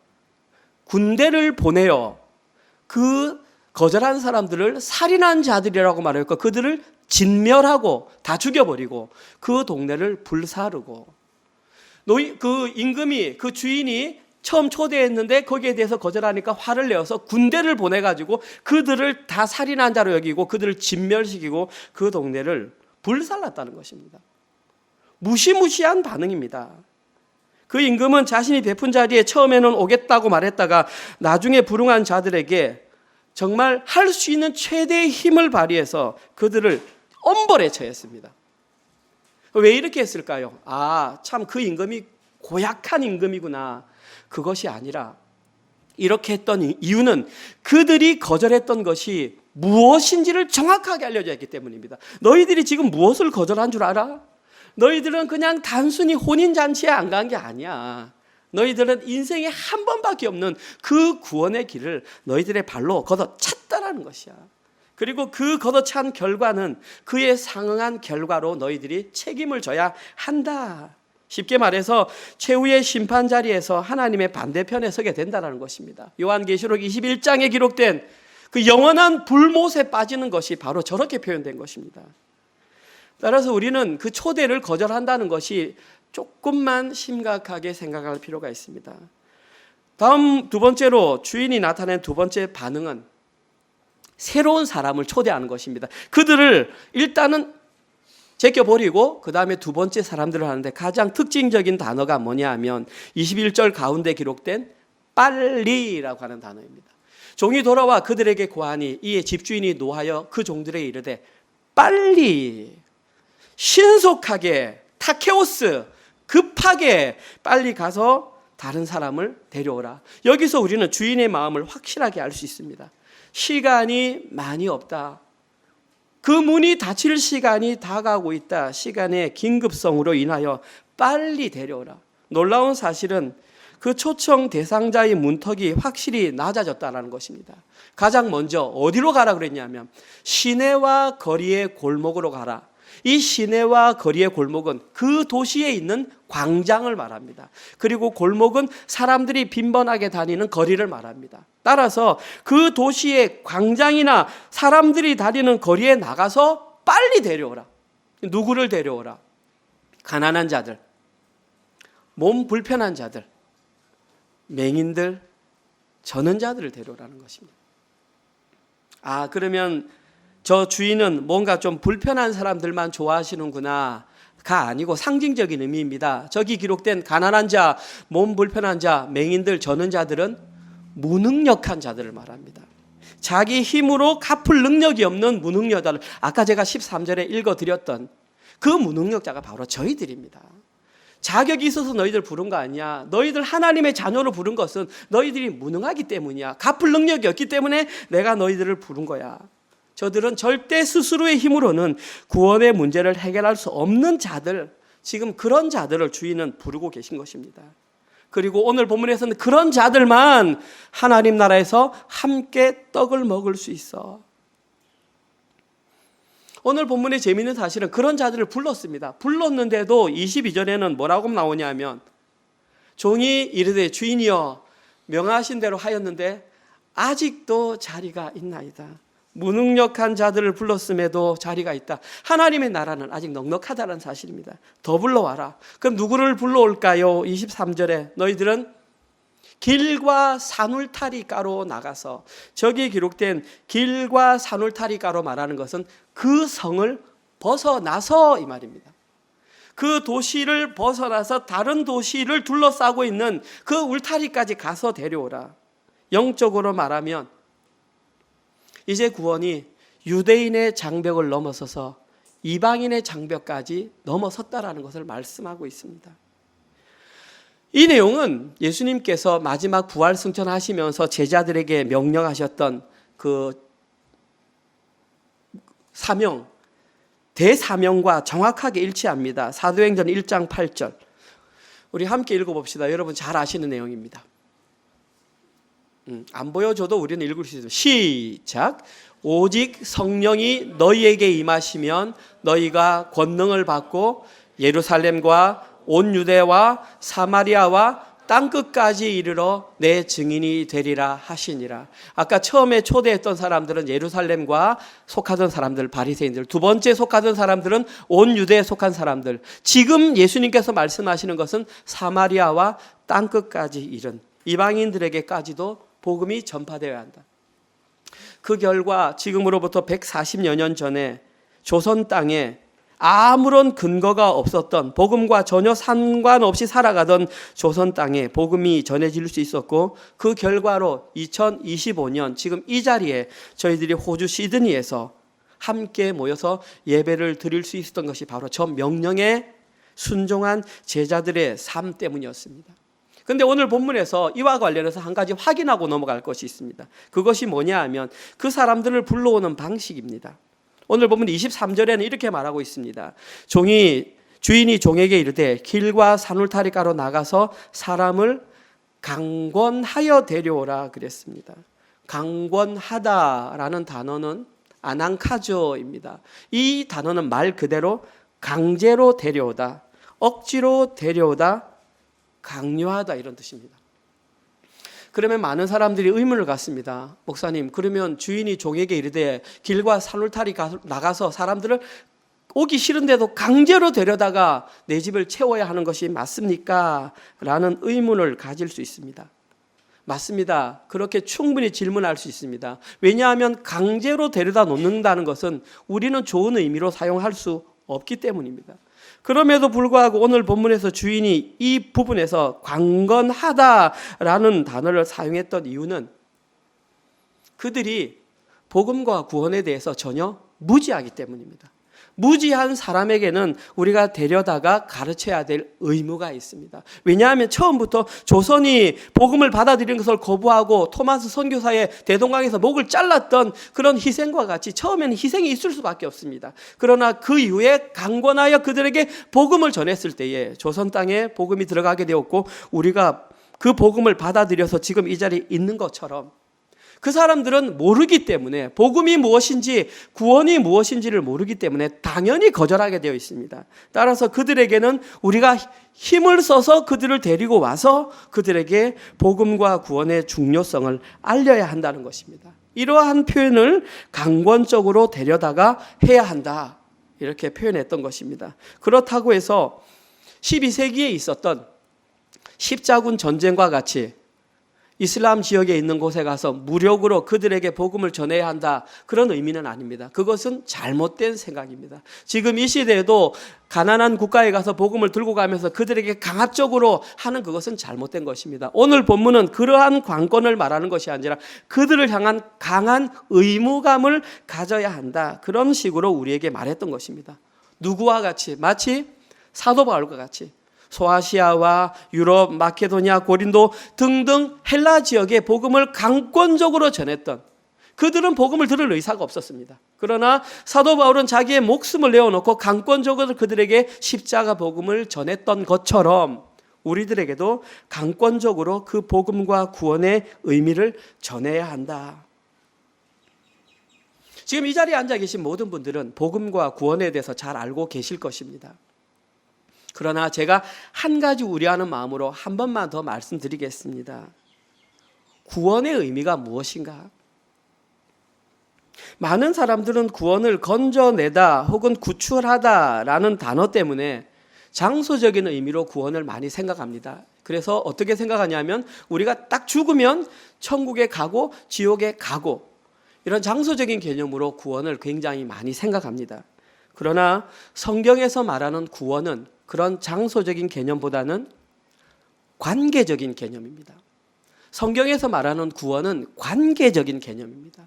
군대를 보내어 그 거절한 사람들을 살인한 자들이라고 말했고 그들을 진멸하고 다 죽여버리고 그 동네를 불사르고 그 임금이 그 주인이 처음 초대했는데 거기에 대해서 거절하니까 화를 내어서 군대를 보내가지고 그들을 다 살인한 자로 여기고 그들을 진멸시키고 그 동네를 불살랐다는 것입니다. 무시무시한 반응입니다. 그 임금은 자신이 베푼 자리에 처음에는 오겠다고 말했다가 나중에 불응한 자들에게 정말 할 수 있는 최대의 힘을 발휘해서 그들을 엄벌에 처했습니다. 왜 이렇게 했을까요? 참 그 임금이 고약한 임금이구나. 그것이 아니라 이렇게 했던 이유는 그들이 거절했던 것이 무엇인지를 정확하게 알려져 있기 때문입니다. 너희들이 지금 무엇을 거절한 줄 알아? 너희들은 그냥 단순히 혼인잔치에 안 간 게 아니야. 너희들은 인생에 한 번밖에 없는 그 구원의 길을 너희들의 발로 걷어찼다라는 것이야. 그리고 그 걷어찬 결과는 그에 상응한 결과로 너희들이 책임을 져야 한다. 쉽게 말해서 최후의 심판 자리에서 하나님의 반대편에 서게 된다는 것입니다. 요한계시록 21장에 기록된 그 영원한 불못에 빠지는 것이 바로 저렇게 표현된 것입니다. 따라서 우리는 그 초대를 거절한다는 것이 조금만 심각하게 생각할 필요가 있습니다. 다음 두 번째로 주인이 나타낸 두 번째 반응은 새로운 사람을 초대하는 것입니다. 그들을 일단은 제껴버리고 그 다음에 두 번째 사람들을 하는데 가장 특징적인 단어가 뭐냐 하면 21절 가운데 기록된 빨리라고 하는 단어입니다. 종이 돌아와 그들에게 고하니 이에 집주인이 노하여 그 종들에게 이르되 빨리 신속하게 타케오스 급하게 빨리 가서 다른 사람을 데려오라. 여기서 우리는 주인의 마음을 확실하게 알 수 있습니다. 시간이 많이 없다. 그 문이 닫힐 시간이 다가오고 있다. 시간의 긴급성으로 인하여 빨리 데려오라. 놀라운 사실은 그 초청 대상자의 문턱이 확실히 낮아졌다는 것입니다. 가장 먼저 어디로 가라 그랬냐면 시내와 거리의 골목으로 가라. 이 시내와 거리의 골목은 그 도시에 있는 광장을 말합니다. 그리고 골목은 사람들이 빈번하게 다니는 거리를 말합니다. 따라서 그 도시의 광장이나 사람들이 다니는 거리에 나가서 빨리 데려오라. 누구를 데려오라? 가난한 자들, 몸 불편한 자들, 맹인들, 저는 자들을 데려오라는 것입니다. 그러면 저 주인은 뭔가 좀 불편한 사람들만 좋아하시는구나 가 아니고 상징적인 의미입니다. 저기 기록된 가난한 자, 몸 불편한 자, 맹인들, 저는 자들은 무능력한 자들을 말합니다. 자기 힘으로 갚을 능력이 없는 무능력자들, 아까 제가 13절에 읽어드렸던 그 무능력자가 바로 저희들입니다. 자격이 있어서 너희들 부른 거 아니야. 너희들 하나님의 자녀로 부른 것은 너희들이 무능하기 때문이야. 갚을 능력이 없기 때문에 내가 너희들을 부른 거야. 저들은 절대 스스로의 힘으로는 구원의 문제를 해결할 수 없는 자들, 지금 그런 자들을 주인은 부르고 계신 것입니다. 그리고 오늘 본문에서는 그런 자들만 하나님 나라에서 함께 떡을 먹을 수 있어. 오늘 본문의 재미있는 사실은 그런 자들을 불렀습니다. 불렀는데도 22절에는 뭐라고 나오냐면 종이 이르되 주인이여 명하신 대로 하였는데 아직도 자리가 있나이다. 무능력한 자들을 불렀음에도 자리가 있다. 하나님의 나라는 아직 넉넉하다는 사실입니다. 더 불러와라. 그럼 누구를 불러올까요? 23절에 너희들은 길과 산울타리가로 나가서, 저기에 기록된 길과 산울타리가로 말하는 것은 그 성을 벗어나서 이 말입니다. 그 도시를 벗어나서 다른 도시를 둘러싸고 있는 그 울타리까지 가서 데려오라. 영적으로 말하면 이제 구원이 유대인의 장벽을 넘어서서 이방인의 장벽까지 넘어섰다라는 것을 말씀하고 있습니다. 이 내용은 예수님께서 마지막 부활 승천하시면서 제자들에게 명령하셨던 그 사명, 대사명과 정확하게 일치합니다. 사도행전 1장 8절. 우리 함께 읽어봅시다. 여러분 잘 아시는 내용입니다. 안 보여줘도 우리는 읽을 수 있어요. 시작. 오직 성령이 너희에게 임하시면 너희가 권능을 받고 예루살렘과 온 유대와 사마리아와 땅끝까지 이르러 내 증인이 되리라 하시니라. 아까 처음에 초대했던 사람들은 예루살렘과 속하던 사람들, 바리새인들. 두 번째 속하던 사람들은 온 유대에 속한 사람들. 지금 예수님께서 말씀하시는 것은 사마리아와 땅끝까지 이른 이방인들에게까지도 복음이 전파되어야 한다. 그 결과 지금으로부터 140여 년 전에 조선 땅에 아무런 근거가 없었던, 복음과 전혀 상관없이 살아가던 조선 땅에 복음이 전해질 수 있었고, 그 결과로 2025년 지금 이 자리에 저희들이 호주 시드니에서 함께 모여서 예배를 드릴 수 있었던 것이 바로 저 명령에 순종한 제자들의 삶 때문이었습니다. 그런데 오늘 본문에서 이와 관련해서 한 가지 확인하고 넘어갈 것이 있습니다. 그것이 뭐냐 하면 그 사람들을 불러오는 방식입니다. 오늘 보면 23절에는 이렇게 말하고 있습니다. 주인이 종에게 이르되 길과 산울타리가로 나가서 사람을 강권하여 데려오라 그랬습니다. 강권하다라는 단어는 아낭카조입니다. 이 단어는 말 그대로 강제로 데려오다, 억지로 데려오다, 강요하다 이런 뜻입니다. 그러면 많은 사람들이 의문을 갖습니다. 목사님, 그러면 주인이 종에게 이르되 길과 산울타리 나가서 사람들을 오기 싫은데도 강제로 데려다가 내 집을 채워야 하는 것이 맞습니까? 라는 의문을 가질 수 있습니다. 맞습니다. 그렇게 충분히 질문할 수 있습니다. 왜냐하면 강제로 데려다 놓는다는 것은 우리는 좋은 의미로 사용할 수 없기 때문입니다. 그럼에도 불구하고 오늘 본문에서 주인이 이 부분에서 강권하다라는 단어를 사용했던 이유는 그들이 복음과 구원에 대해서 전혀 무지하기 때문입니다. 무지한 사람에게는 우리가 데려다가 가르쳐야 될 의무가 있습니다. 왜냐하면 처음부터 조선이 복음을 받아들이는 것을 거부하고 토마스 선교사의 대동강에서 목을 잘랐던 그런 희생과 같이 처음에는 희생이 있을 수밖에 없습니다. 그러나 그 이후에 강권하여 그들에게 복음을 전했을 때에 조선 땅에 복음이 들어가게 되었고, 우리가 그 복음을 받아들여서 지금 이 자리에 있는 것처럼 그 사람들은 모르기 때문에 복음이 무엇인지 구원이 무엇인지를 모르기 때문에 당연히 거절하게 되어 있습니다. 따라서 그들에게는 우리가 힘을 써서 그들을 데리고 와서 그들에게 복음과 구원의 중요성을 알려야 한다는 것입니다. 이러한 표현을 강권적으로 데려다가 해야 한다, 이렇게 표현했던 것입니다. 그렇다고 해서 12세기에 있었던 십자군 전쟁과 같이 이슬람 지역에 있는 곳에 가서 무력으로 그들에게 복음을 전해야 한다, 그런 의미는 아닙니다. 그것은 잘못된 생각입니다. 지금 이 시대에도 가난한 국가에 가서 복음을 들고 가면서 그들에게 강압적으로 하는 그것은 잘못된 것입니다. 오늘 본문은 그러한 관건을 말하는 것이 아니라 그들을 향한 강한 의무감을 가져야 한다, 그런 식으로 우리에게 말했던 것입니다. 누구와 같이? 마치 사도 바울과 같이 소아시아와 유럽, 마케도니아, 고린도 등등 헬라 지역에 복음을 강권적으로 전했던, 그들은 복음을 들을 의사가 없었습니다. 그러나 사도 바울은 자기의 목숨을 내어놓고 강권적으로 그들에게 십자가 복음을 전했던 것처럼 우리들에게도 강권적으로 그 복음과 구원의 의미를 전해야 한다. 지금 이 자리에 앉아 계신 모든 분들은 복음과 구원에 대해서 잘 알고 계실 것입니다. 그러나 제가 한 가지 우려하는 마음으로 한 번만 더 말씀드리겠습니다. 구원의 의미가 무엇인가? 많은 사람들은 구원을 건져내다 혹은 구출하다라는 단어 때문에 장소적인 의미로 구원을 많이 생각합니다. 그래서 어떻게 생각하냐면 우리가 딱 죽으면 천국에 가고 지옥에 가고, 이런 장소적인 개념으로 구원을 굉장히 많이 생각합니다. 그러나 성경에서 말하는 구원은 그런 장소적인 개념보다는 관계적인 개념입니다. 성경에서 말하는 구원은 관계적인 개념입니다.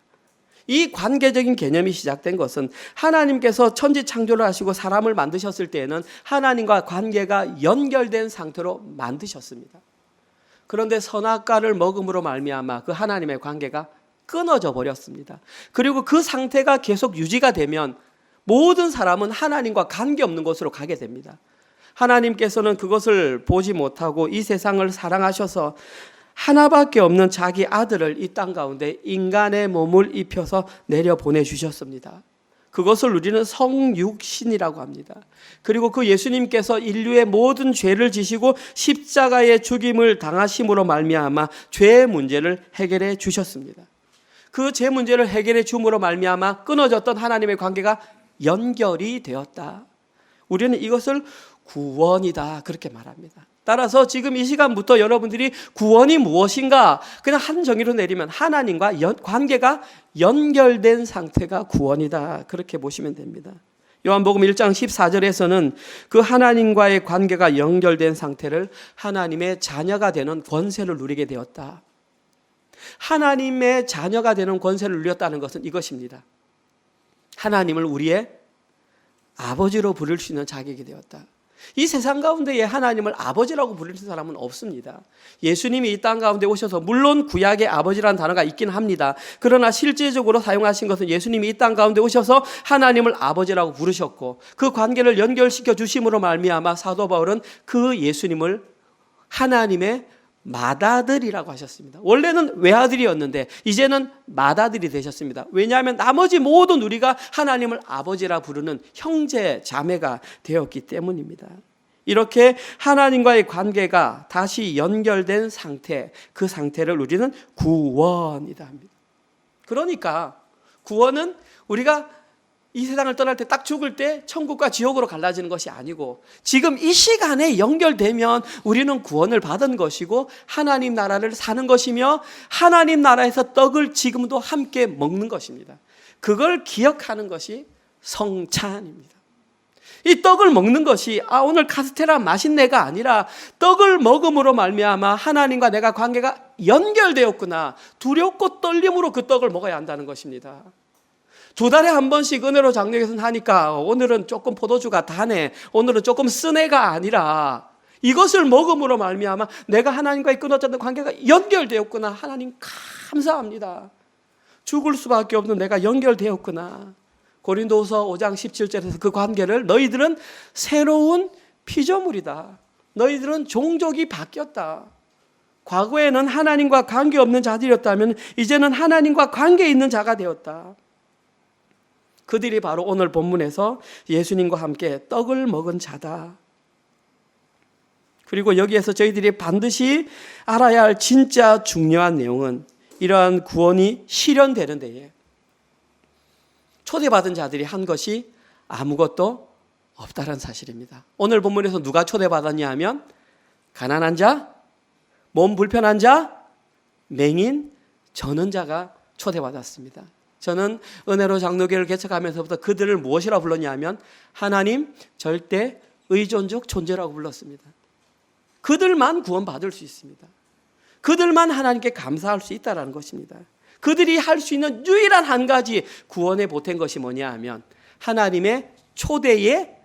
이 관계적인 개념이 시작된 것은 하나님께서 천지 창조를 하시고 사람을 만드셨을 때에는 하나님과 관계가 연결된 상태로 만드셨습니다. 그런데 선악과를 먹음으로 말미암아 그 하나님의 관계가 끊어져 버렸습니다. 그리고 그 상태가 계속 유지가 되면 모든 사람은 하나님과 관계없는 곳으로 가게 됩니다. 하나님께서는 그것을 보지 못하고 이 세상을 사랑하셔서 하나밖에 없는 자기 아들을 이 땅 가운데 인간의 몸을 입혀서 내려 보내주셨습니다. 그것을 우리는 성육신이라고 합니다. 그리고 그 예수님께서 인류의 모든 죄를 지시고 십자가의 죽임을 당하심으로 말미암아 죄의 문제를 해결해 주셨습니다. 그 죄 문제를 해결해 줌으로 말미암아 끊어졌던 하나님의 관계가 연결이 되었다. 우리는 이것을 구원이다, 그렇게 말합니다. 따라서 지금 이 시간부터 여러분들이 구원이 무엇인가 그냥 한 정의로 내리면 하나님과 관계가 연결된 상태가 구원이다, 그렇게 보시면 됩니다. 요한복음 1장 14절에서는 그 하나님과의 관계가 연결된 상태를 하나님의 자녀가 되는 권세를 누리게 되었다. 하나님의 자녀가 되는 권세를 누렸다는 것은 이것입니다. 하나님을 우리의 아버지로 부를 수 있는 자격이 되었다. 이 세상 가운데에 하나님을 아버지라고 부르는 사람은 없습니다. 예수님이 이 땅 가운데 오셔서 물론 구약의 아버지라는 단어가 있긴 합니다. 그러나 실제적으로 사용하신 것은 예수님이 이 땅 가운데 오셔서 하나님을 아버지라고 부르셨고 그 관계를 연결시켜 주심으로 말미암아 사도 바울은 그 예수님을 하나님의 맏아들이라고 하셨습니다. 원래는 외아들이었는데 이제는 맏아들이 되셨습니다. 왜냐하면 나머지 모든 우리가 하나님을 아버지라 부르는 형제 자매가 되었기 때문입니다. 이렇게 하나님과의 관계가 다시 연결된 상태, 그 상태를 우리는 구원이다 합니다. 그러니까 구원은 우리가 이 세상을 떠날 때 딱 죽을 때 천국과 지옥으로 갈라지는 것이 아니고 지금 이 시간에 연결되면 우리는 구원을 받은 것이고 하나님 나라를 사는 것이며 하나님 나라에서 떡을 지금도 함께 먹는 것입니다. 그걸 기억하는 것이 성찬입니다. 이 떡을 먹는 것이 오늘 카스테라 맛있네가 아니라 떡을 먹음으로 말미암아 하나님과 내가 관계가 연결되었구나, 두렵고 떨림으로 그 떡을 먹어야 한다는 것입니다. 2달에 한 번씩 은혜로 장로교회에서 하니까 오늘은 조금 포도주가 다네, 오늘은 조금 쓰네가 아니라 이것을 먹음으로 말미암아 내가 하나님과의 끊어졌던 관계가 연결되었구나, 하나님 감사합니다. 죽을 수밖에 없는 내가 연결되었구나. 고린도후서 5장 17절에서 그 관계를 너희들은 새로운 피조물이다, 너희들은 종족이 바뀌었다, 과거에는 하나님과 관계없는 자들이었다면 이제는 하나님과 관계 있는 자가 되었다. 그들이 바로 오늘 본문에서 예수님과 함께 떡을 먹은 자다. 그리고 여기에서 저희들이 반드시 알아야 할 진짜 중요한 내용은 이러한 구원이 실현되는 데에 초대받은 자들이 한 것이 아무것도 없다는 사실입니다. 오늘 본문에서 누가 초대받았냐 하면 가난한 자, 몸 불편한 자, 맹인, 전원자가 초대받았습니다. 저는 은혜로 장로교를 개척하면서부터 그들을 무엇이라고 불렀냐 하면 하나님 절대 의존적 존재라고 불렀습니다. 그들만 구원받을 수 있습니다. 그들만 하나님께 감사할 수 있다는 것입니다. 그들이 할 수 있는 유일한 한 가지 구원에 보탠 것이 뭐냐 하면 하나님의 초대에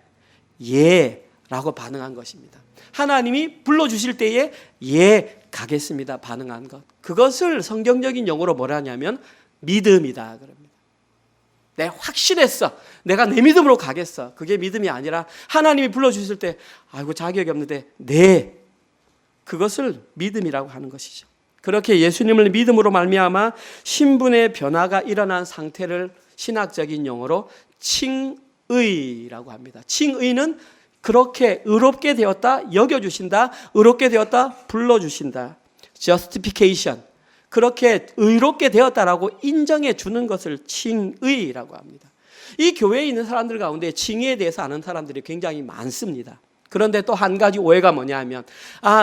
예라고 반응한 것입니다. 하나님이 불러주실 때에 예 가겠습니다 반응한 것. 그것을 성경적인 용어로 뭐라 하냐면 믿음이다 그럽니다. 내가 확신했어. 내가 내 믿음으로 가겠어. 그게 믿음이 아니라 하나님이 불러주실 때 아이고 자격이 없는데 네. 그것을 믿음이라고 하는 것이죠. 그렇게 예수님을 믿음으로 말미암아 신분의 변화가 일어난 상태를 신학적인 용어로 칭의라고 합니다. 칭의는 그렇게 의롭게 되었다 여겨주신다, 의롭게 되었다 불러주신다. justification, 그렇게 의롭게 되었다라고 인정해 주는 것을 칭의라고 합니다. 이 교회에 있는 사람들 가운데 칭의에 대해서 아는 사람들이 굉장히 많습니다. 그런데 또 한 가지 오해가 뭐냐 하면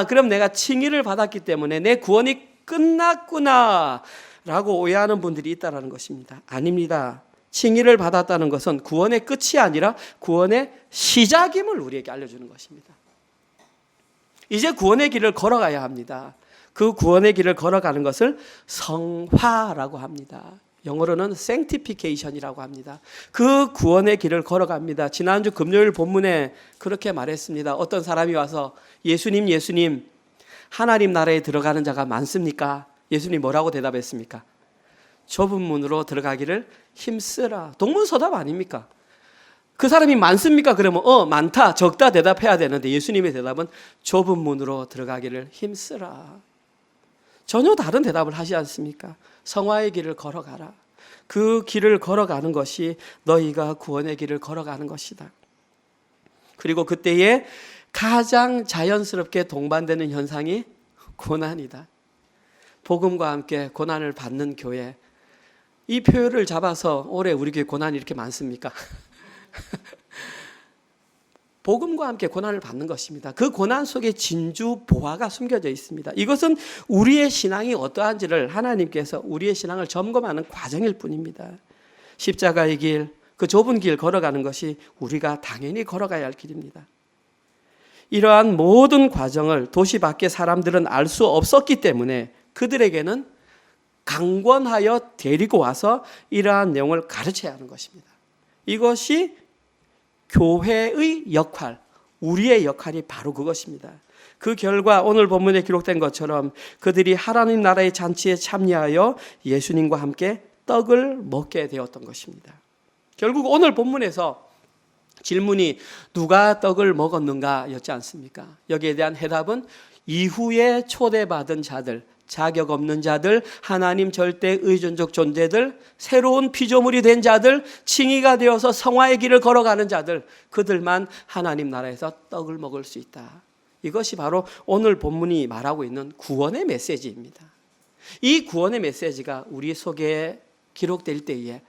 그럼 내가 칭의를 받았기 때문에 내 구원이 끝났구나 라고 오해하는 분들이 있다는 것입니다. 아닙니다. 칭의를 받았다는 것은 구원의 끝이 아니라 구원의 시작임을 우리에게 알려주는 것입니다. 이제 구원의 길을 걸어가야 합니다. 그 구원의 길을 걸어가는 것을 성화라고 합니다. 영어로는 sanctification이라고 합니다. 그 구원의 길을 걸어갑니다. 지난주 금요일 본문에 그렇게 말했습니다. 어떤 사람이 와서 예수님 하나님 나라에 들어가는 자가 많습니까? 예수님 뭐라고 대답했습니까? 좁은 문으로 들어가기를 힘쓰라. 동문서답 아닙니까? 그 사람이 많습니까? 그러면 많다, 적다 대답해야 되는데 예수님의 대답은 좁은 문으로 들어가기를 힘쓰라. 전혀 다른 대답을 하지 않습니까? 성화의 길을 걸어가라. 그 길을 걸어가는 것이 너희가 구원의 길을 걸어가는 것이다. 그리고 그때에 가장 자연스럽게 동반되는 현상이 고난이다. 복음과 함께 고난을 받는 교회. 이 표현을 잡아서 올해 우리 교회 고난이 이렇게 많습니까? 복음과 함께 고난을 받는 것입니다. 그 고난 속에 진주 보화가 숨겨져 있습니다. 이것은 우리의 신앙이 어떠한지를 하나님께서 우리의 신앙을 점검하는 과정일 뿐입니다. 십자가의 길, 그 좁은 길 걸어가는 것이 우리가 당연히 걸어가야 할 길입니다. 이러한 모든 과정을 도시 밖의 사람들은 알 수 없었기 때문에 그들에게는 강권하여 데리고 와서 이러한 내용을 가르쳐야 하는 것입니다. 이것이 교회의 역할, 우리의 역할이 바로 그것입니다. 그 결과 오늘 본문에 기록된 것처럼 그들이 하나님 나라의 잔치에 참여하여 예수님과 함께 떡을 먹게 되었던 것입니다. 결국 오늘 본문에서 질문이 누가 떡을 먹었는가 였지 않습니까? 여기에 대한 해답은 이후에 초대받은 자들, 자격 없는 자들, 하나님 절대 의존적 존재들, 새로운 피조물이 된 자들, 칭의가 되어서 성화의 길을 걸어가는 자들, 그들만 하나님 나라에서 떡을 먹을 수 있다. 이것이 바로 오늘 본문이 말하고 있는 구원의 메시지입니다. 이 구원의 메시지가 우리 속에 기록될 때에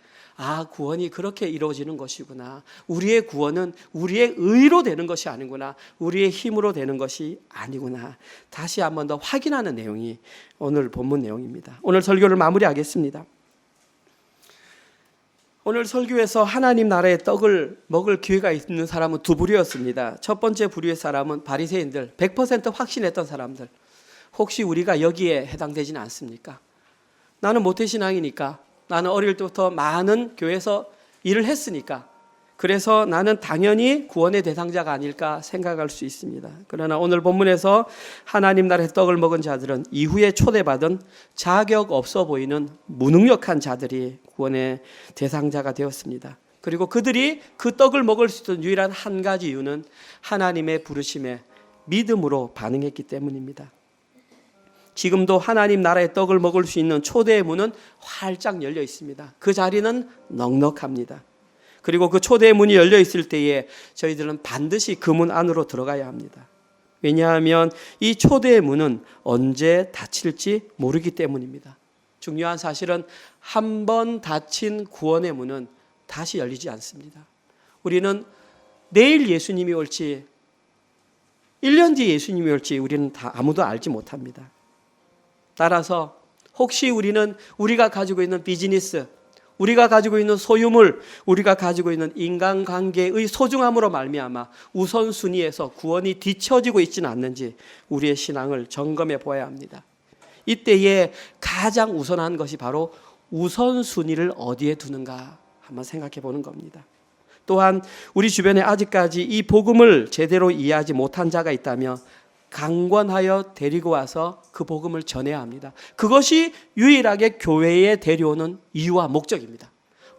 구원이 그렇게 이루어지는 것이구나. 우리의 구원은 우리의 의로 되는 것이 아니구나. 우리의 힘으로 되는 것이 아니구나. 다시 한 번 더 확인하는 내용이 오늘 본문 내용입니다. 오늘 설교를 마무리하겠습니다. 오늘 설교에서 하나님 나라의 떡을 먹을 기회가 있는 사람은 두 부류였습니다. 첫 번째 부류의 사람은 바리새인들, 100% 확신했던 사람들. 혹시 우리가 여기에 해당되지는 않습니까? 나는 모태신앙이니까, 나는 어릴 때부터 많은 교회에서 일을 했으니까 그래서 나는 당연히 구원의 대상자가 아닐까 생각할 수 있습니다. 그러나 오늘 본문에서 하나님 나라의 떡을 먹은 자들은 이후에 초대받은 자격 없어 보이는 무능력한 자들이 구원의 대상자가 되었습니다. 그리고 그들이 그 떡을 먹을 수 있던 유일한 한 가지 이유는 하나님의 부르심에 믿음으로 반응했기 때문입니다. 지금도 하나님 나라의 떡을 먹을 수 있는 초대의 문은 활짝 열려 있습니다. 그 자리는 넉넉합니다. 그리고 그 초대의 문이 열려 있을 때에 저희들은 반드시 그 문 안으로 들어가야 합니다. 왜냐하면 이 초대의 문은 언제 닫힐지 모르기 때문입니다. 중요한 사실은 한 번 닫힌 구원의 문은 다시 열리지 않습니다. 우리는 내일 예수님이 올지 1년 뒤에 예수님이 올지 우리는 다 아무도 알지 못합니다. 따라서 혹시 우리는 우리가 가지고 있는 비즈니스, 우리가 가지고 있는 소유물, 우리가 가지고 있는 인간관계의 소중함으로 말미암아 우선순위에서 구원이 뒤처지고 있지는 않는지 우리의 신앙을 점검해 보아야 합니다. 이때에 가장 우선한 것이 바로 우선순위를 어디에 두는가 한번 생각해 보는 겁니다. 또한 우리 주변에 아직까지 이 복음을 제대로 이해하지 못한 자가 있다면 강권하여 데리고 와서 그 복음을 전해야 합니다. 그것이 유일하게 교회에 데려오는 이유와 목적입니다.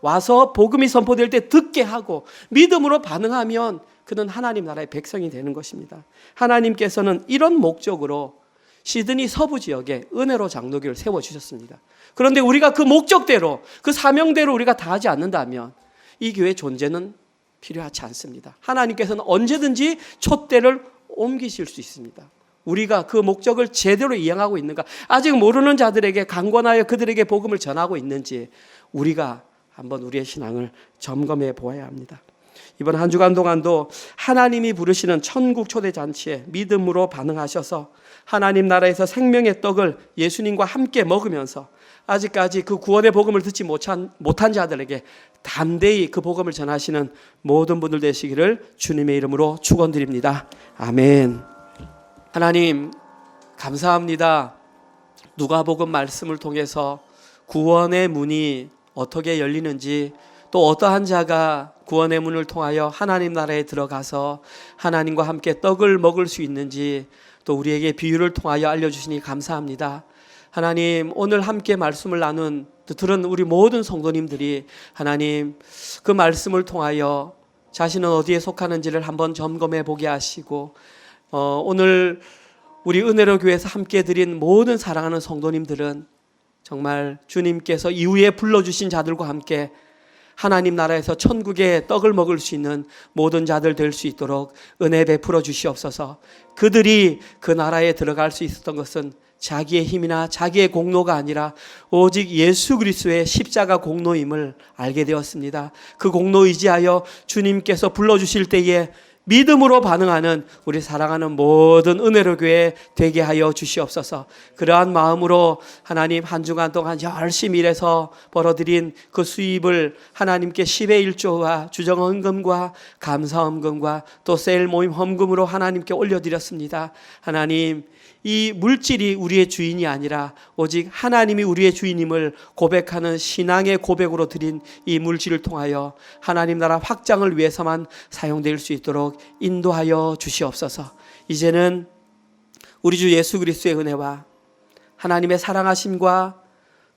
와서 복음이 선포될 때 듣게 하고 믿음으로 반응하면 그는 하나님 나라의 백성이 되는 것입니다. 하나님께서는 이런 목적으로 시드니 서부 지역에 은혜로 장로교를 세워주셨습니다. 그런데 우리가 그 목적대로, 그 사명대로 우리가 다하지 않는다면 이 교회의 존재는 필요하지 않습니다. 하나님께서는 언제든지 촛대를 옮기실 수 있습니다. 우리가 그 목적을 제대로 이행하고 있는가, 아직 모르는 자들에게 강권하여 그들에게 복음을 전하고 있는지 우리가 한번 우리의 신앙을 점검해 보아야 합니다. 이번 한 주간 동안도 하나님이 부르시는 천국 초대 잔치에 믿음으로 반응하셔서 하나님 나라에서 생명의 떡을 예수님과 함께 먹으면서 아직까지 그 구원의 복음을 듣지 못한 자들에게 담대히 그 복음을 전하시는 모든 분들 되시기를 주님의 이름으로 축원드립니다. 아멘. 하나님 감사합니다. 누가복음 말씀을 통해서 구원의 문이 어떻게 열리는지, 또 어떠한 자가 구원의 문을 통하여 하나님 나라에 들어가서 하나님과 함께 떡을 먹을 수 있는지 또 우리에게 비유를 통하여 알려주시니 감사합니다. 하나님, 오늘 함께 말씀을 들은 우리 모든 성도님들이 하나님 그 말씀을 통하여 자신은 어디에 속하는지를 한번 점검해 보게 하시고, 오늘 우리 은혜로 교회에서 함께 드린 모든 사랑하는 성도님들은 정말 주님께서 이후에 불러주신 자들과 함께 하나님 나라에서 천국의 떡을 먹을 수 있는 모든 자들 될 수 있도록 은혜 베풀어 주시옵소서. 그들이 그 나라에 들어갈 수 있었던 것은 자기의 힘이나 자기의 공로가 아니라 오직 예수 그리스도의 십자가 공로임을 알게 되었습니다. 그 공로 의지하여 주님께서 불러주실 때에 믿음으로 반응하는 우리 사랑하는 모든 은혜로 교회 되게 하여 주시옵소서. 그러한 마음으로 하나님 한 주간 동안 열심히 일해서 벌어들인 그 수입을 하나님께 10의 1조와 주정헌금과 감사헌금과 또 세일 모임 헌금으로 하나님께 올려드렸습니다. 하나님, 이 물질이 우리의 주인이 아니라 오직 하나님이 우리의 주인임을 고백하는 신앙의 고백으로 드린 이 물질을 통하여 하나님 나라 확장을 위해서만 사용될 수 있도록 인도하여 주시옵소서. 이제는 우리 주 예수 그리스도의 은혜와 하나님의 사랑하심과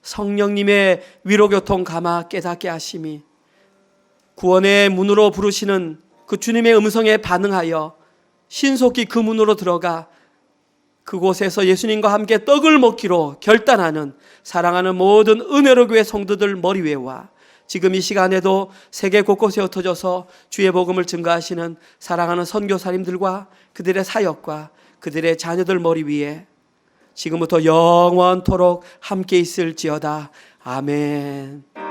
성령님의 위로교통 감화 깨닫게 하심이 구원의 문으로 부르시는 그 주님의 음성에 반응하여 신속히 그 문으로 들어가 그곳에서 예수님과 함께 떡을 먹기로 결단하는 사랑하는 모든 은혜로 교회 성도들 머리 위에와 지금 이 시간에도 세계 곳곳에 흩어져서 주의 복음을 증거하시는 사랑하는 선교사님들과 그들의 사역과 그들의 자녀들 머리 위에 지금부터 영원토록 함께 있을지어다. 아멘.